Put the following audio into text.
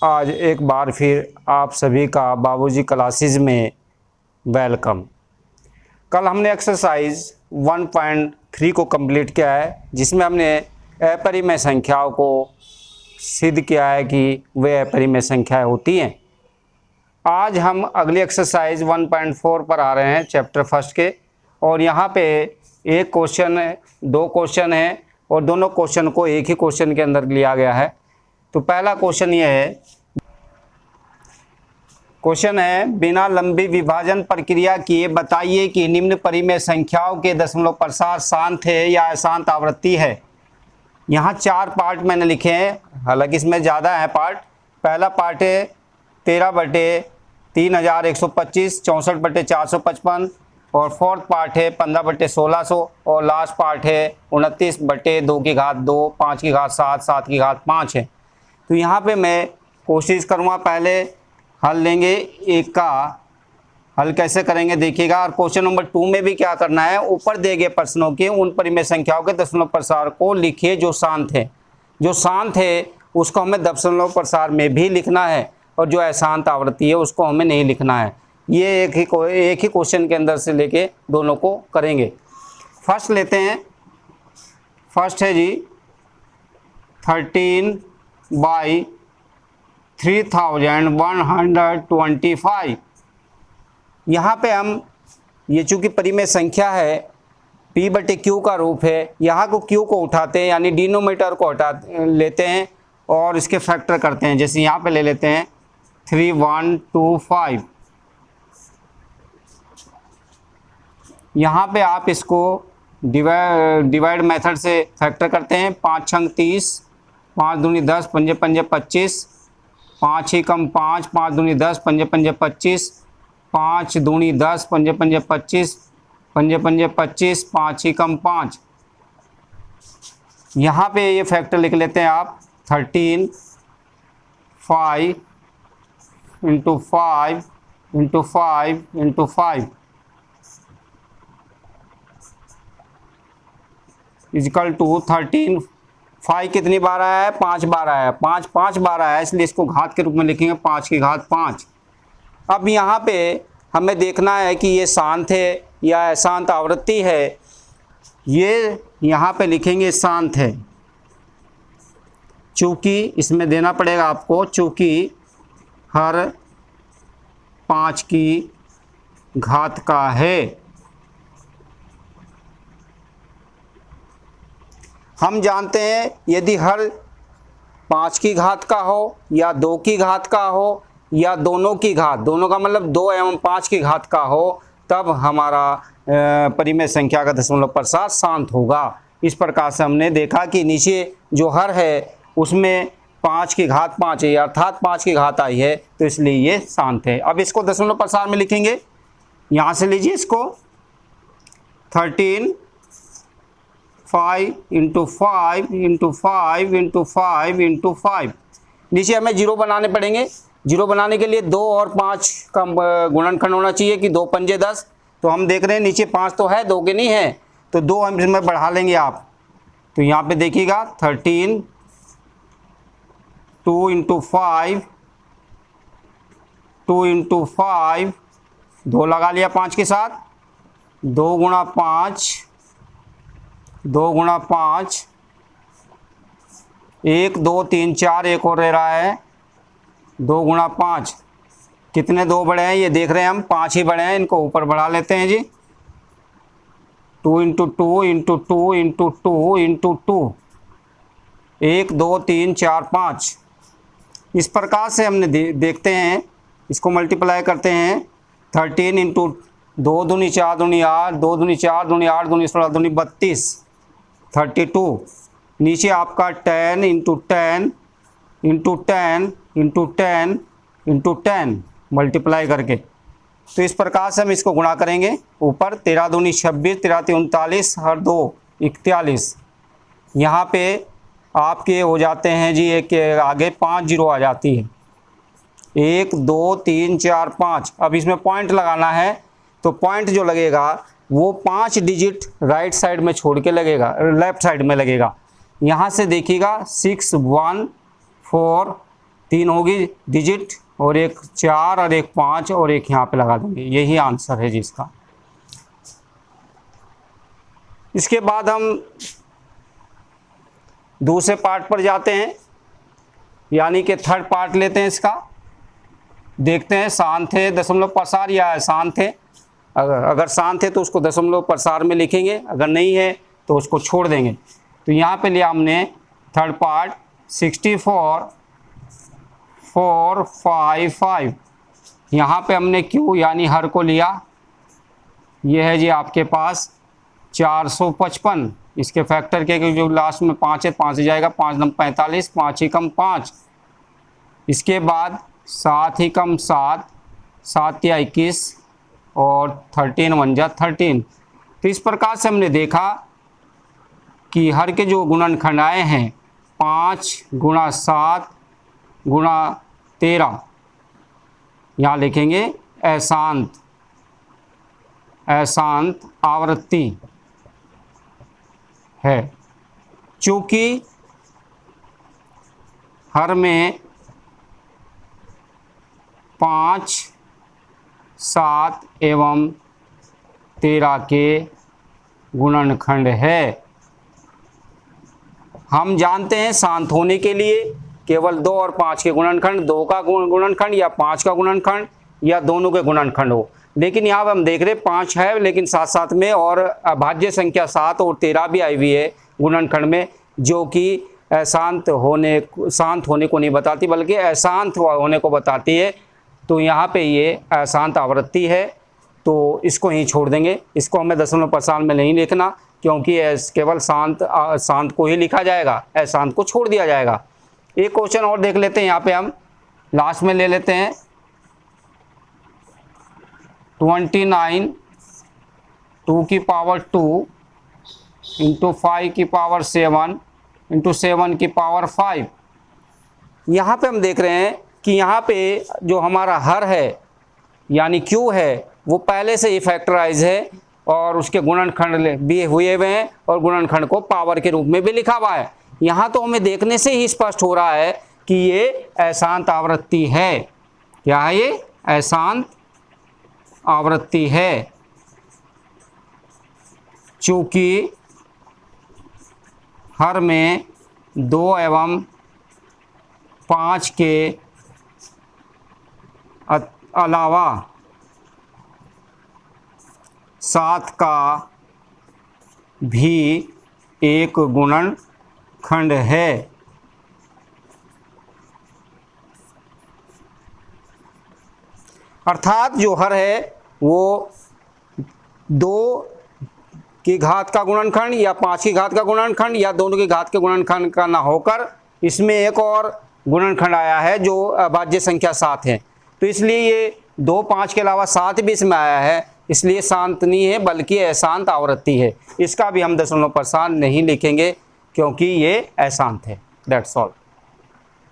आज एक बार फिर आप सभी का बाबूजी क्लासेस में वेलकम। कल हमने एक्सरसाइज 1.3 को कंप्लीट किया है, जिसमें हमने अपरिमेय संख्याओं को सिद्ध किया है कि वे अपरिमेय संख्याएं होती हैं। आज हम अगली एक्सरसाइज 1.4 पर आ रहे हैं चैप्टर फर्स्ट के, और यहाँ पे एक क्वेश्चन है, दो क्वेश्चन हैं और दोनों क्वेश्चन को एक ही क्वेश्चन के अंदर लिया गया है। तो पहला क्वेश्चन ये है, क्वेश्चन है बिना लंबी विभाजन प्रक्रिया किए बताइए कि निम्न परिमेय संख्याओं के दशमलव प्रसार शांत है या अशांत आवृत्ति है। यहाँ चार पार्ट मैंने लिखे हैं, हालांकि इसमें ज़्यादा है पार्ट। पहला पार्ट है 13/3125, 64/455, और फोर्थ पार्ट है 15/1600, और लास्ट पार्ट है 29/2 5/7 7/5 है। तो यहाँ पे मैं कोशिश करूँगा, पहले हल लेंगे, एक का हल कैसे करेंगे देखिएगा। और क्वेश्चन नंबर 2 में भी क्या करना है, ऊपर दिए गए प्रश्नों के उन परिमेय संख्याओं के दशमलव प्रसार को लिखिए जो शांत है। जो शांत है उसको हमें दशमलव प्रसार में भी लिखना है, और जो अशांत आवृत्ति है उसको हमें नहीं लिखना है। ये एक ही क्वेश्चन के अंदर से लेके दोनों को करेंगे। फर्स्ट लेते हैं, फर्स्ट है जी 13/3125। यहाँ पे हम ये चूँकि परिमेय संख्या है, P/Q का रूप है, यहाँ को Q को उठाते हैं, यानी डिनोमिनेटर को हटा लेते हैं और इसके फैक्टर करते हैं। जैसे यहाँ पे ले लेते हैं 3125। यहाँ पे आप इसको डिवाइड मेथड से फैक्टर करते हैं। 5 छंग 30, 5 दूनी 10, पंजे पंजे 25, 5 ही कम 5, 5 दूनी 10, पंजे पंजे 25, 5 दूनी 10, पंजे पंजे 25, पंजे पंजे 25, 5 ही कम 5। यहाँ पे ये फैक्टर लिख लेते हैं आप 13 5 into 5 into 5 into 5 equal to 13। 5 कितनी बार आया है, 5 बार आया है, 5 5 बार आया है, इसलिए इसको घात के रूप में लिखेंगे 5 की घात 5। अब यहाँ पे हमें देखना है कि ये शांत है या अशांत आवृत्ति है। ये यहाँ पे लिखेंगे शांत है, चूँकि इसमें देना पड़ेगा आपको, चूँकि हर 5 की घात का है। हम जानते हैं यदि हर 5 की घात का हो या 2 की घात का हो या दोनों की घात, दोनों का मतलब 2 एवं 5 की घात का हो, तब हमारा परिमेय संख्या का दशमलव प्रसार शांत होगा। इस प्रकार से हमने देखा कि नीचे जो हर है उसमें 5 की घात 5 है, अर्थात 5 की घात आई है, तो इसलिए ये शांत है। अब इसको दशमलव प्रसार में लिखेंगे। यहाँ से लीजिए इसको 13 5 इंटू 5 इंटू 5 इंटू 5 इंटू 5। नीचे हमें जीरो बनाने पड़ेंगे। जीरो बनाने के लिए 2 और 5 का गुणनखंड होना चाहिए कि 2 पंजे 10। तो हम देख रहे हैं नीचे 5 तो है, 2 के नहीं है, तो 2 हम इसमें बढ़ा लेंगे आप। तो यहाँ पे देखिएगा 13 2 इंटू 5 2 इंटू 5, 2 लगा लिया 5 के साथ, 2 गुणा 5 2 गुणा 5, 1 2 3 4, एक और रह रहा है 2 गुणा 5। कितने 2 बढ़े हैं ये देख रहे हैं हम, 5 ही बढ़े हैं, इनको ऊपर बढ़ा लेते हैं जी। 2 इंटू 2 इंटू 2 इंटू 2 इंटू 2, 1 2 3 4 5। इस प्रकार से हमने देखते हैं, इसको मल्टीप्लाई करते हैं। 13 इंटू 2 दूनी 4 दूनी 8, 2 दूनी 4 दूनी 8 दूनी 16 दूनी 32, 32। नीचे आपका 10 into 10 into 10 into 10 into 10 multiply करके। तो इस प्रकार से हम इसको गुणा करेंगे। ऊपर 13 दूनी 26, 13 3 39, हर 2 41। यहाँ पे आपके हो जाते हैं जी, एक आगे 5 जीरो आ जाती है, 1 2 3 4 5। अब इसमें पॉइंट लगाना है, तो पॉइंट जो लगेगा वो 5 डिजिट राइट साइड में छोड़ के लगेगा, लेफ्ट साइड में लगेगा। यहाँ से देखिएगा 6 1 4 3 होगी डिजिट, और एक 4 और एक 5 और एक यहाँ पे लगा देंगे। यही आंसर है जिसका। इसके बाद हम दूसरे पार्ट पर जाते हैं, यानी कि थर्ड पार्ट लेते हैं इसका। देखते हैं शांत है दशमलव प्रसार या अशांत है। अगर शांत है तो उसको दशमलव प्रसार में लिखेंगे, अगर नहीं है तो उसको छोड़ देंगे। तो यहाँ पे लिया हमने थर्ड पार्ट 64,455। यहाँ पे हमने क्यू यानी हर को लिया। ये है जी आपके पास 455। इसके फैक्टर के जो लास्ट में 5 है, 5 से जाएगा, 5 नम 45, 5 ही कम 5। इसके बाद 7 ही कम 7, 7 या 21 और 13 1 जा 13। तो इस प्रकार से हमने देखा कि हर के जो गुणनखंड आए हैं 5 गुणा 7 गुणा 13, यहाँ लिखेंगे अशांत, अशांत आवृत्ति है। चूँकि हर में 5, 7 एवं 13 के गुणनखंड है। हम जानते हैं शांत होने के लिए केवल 2 और 5 के गुणनखंड, 2 का गुणनखंड या 5 का गुणनखंड या दोनों के गुणनखंड हो। लेकिन यहाँ पर हम देख रहे 5 है, लेकिन साथ साथ में और अभाज्य संख्या 7 और 13 भी आई हुई है गुणनखंड में, जो कि शांत होने को नहीं बताती बल्कि अशांत होने को बताती है। तो यहाँ पे ये अशांत आवृत्ति है, तो इसको ही छोड़ देंगे। इसको हमें दशमलव प्रसार में नहीं लिखना, क्योंकि केवल शांत को ही लिखा जाएगा, अशांत को छोड़ दिया जाएगा। एक क्वेश्चन और देख लेते हैं, यहाँ पे हम लास्ट में ले लेते हैं 29 2 की पावर 2 इंटू 5 की पावर 7 इंटू 7 की पावर 5। यहाँ पे हम देख रहे हैं कि यहाँ पे जो हमारा हर है यानी क्यू है वो पहले से ही फैक्टराइज है और उसके गुणनखंड भी हुए हुए हैं और गुणनखंड को पावर के रूप में भी लिखा हुआ है। यहाँ तो हमें देखने से ही स्पष्ट हो रहा है कि ये अशांत आवृत्ति है। क्या है ये? अशांत आवृत्ति है, चूँकि हर में 2 एवं 5 के अलावा 7 का भी एक गुणनखंड है। अर्थात जो हर है वो 2 की घात का गुणनखंड या 5 की घात का गुणनखंड या दोनों की घात के गुणनखंड का ना होकर इसमें एक और गुणनखंड आया है जो अभाज्य संख्या 7 है। तो इसलिए ये 2 5 के अलावा 7 भी इसमें आया है, इसलिए शांत नहीं है बल्कि अशांत आवृत्ति है। इसका भी हम दशमलव प्रसार नहीं लिखेंगे क्योंकि ये अशांत है। That's all.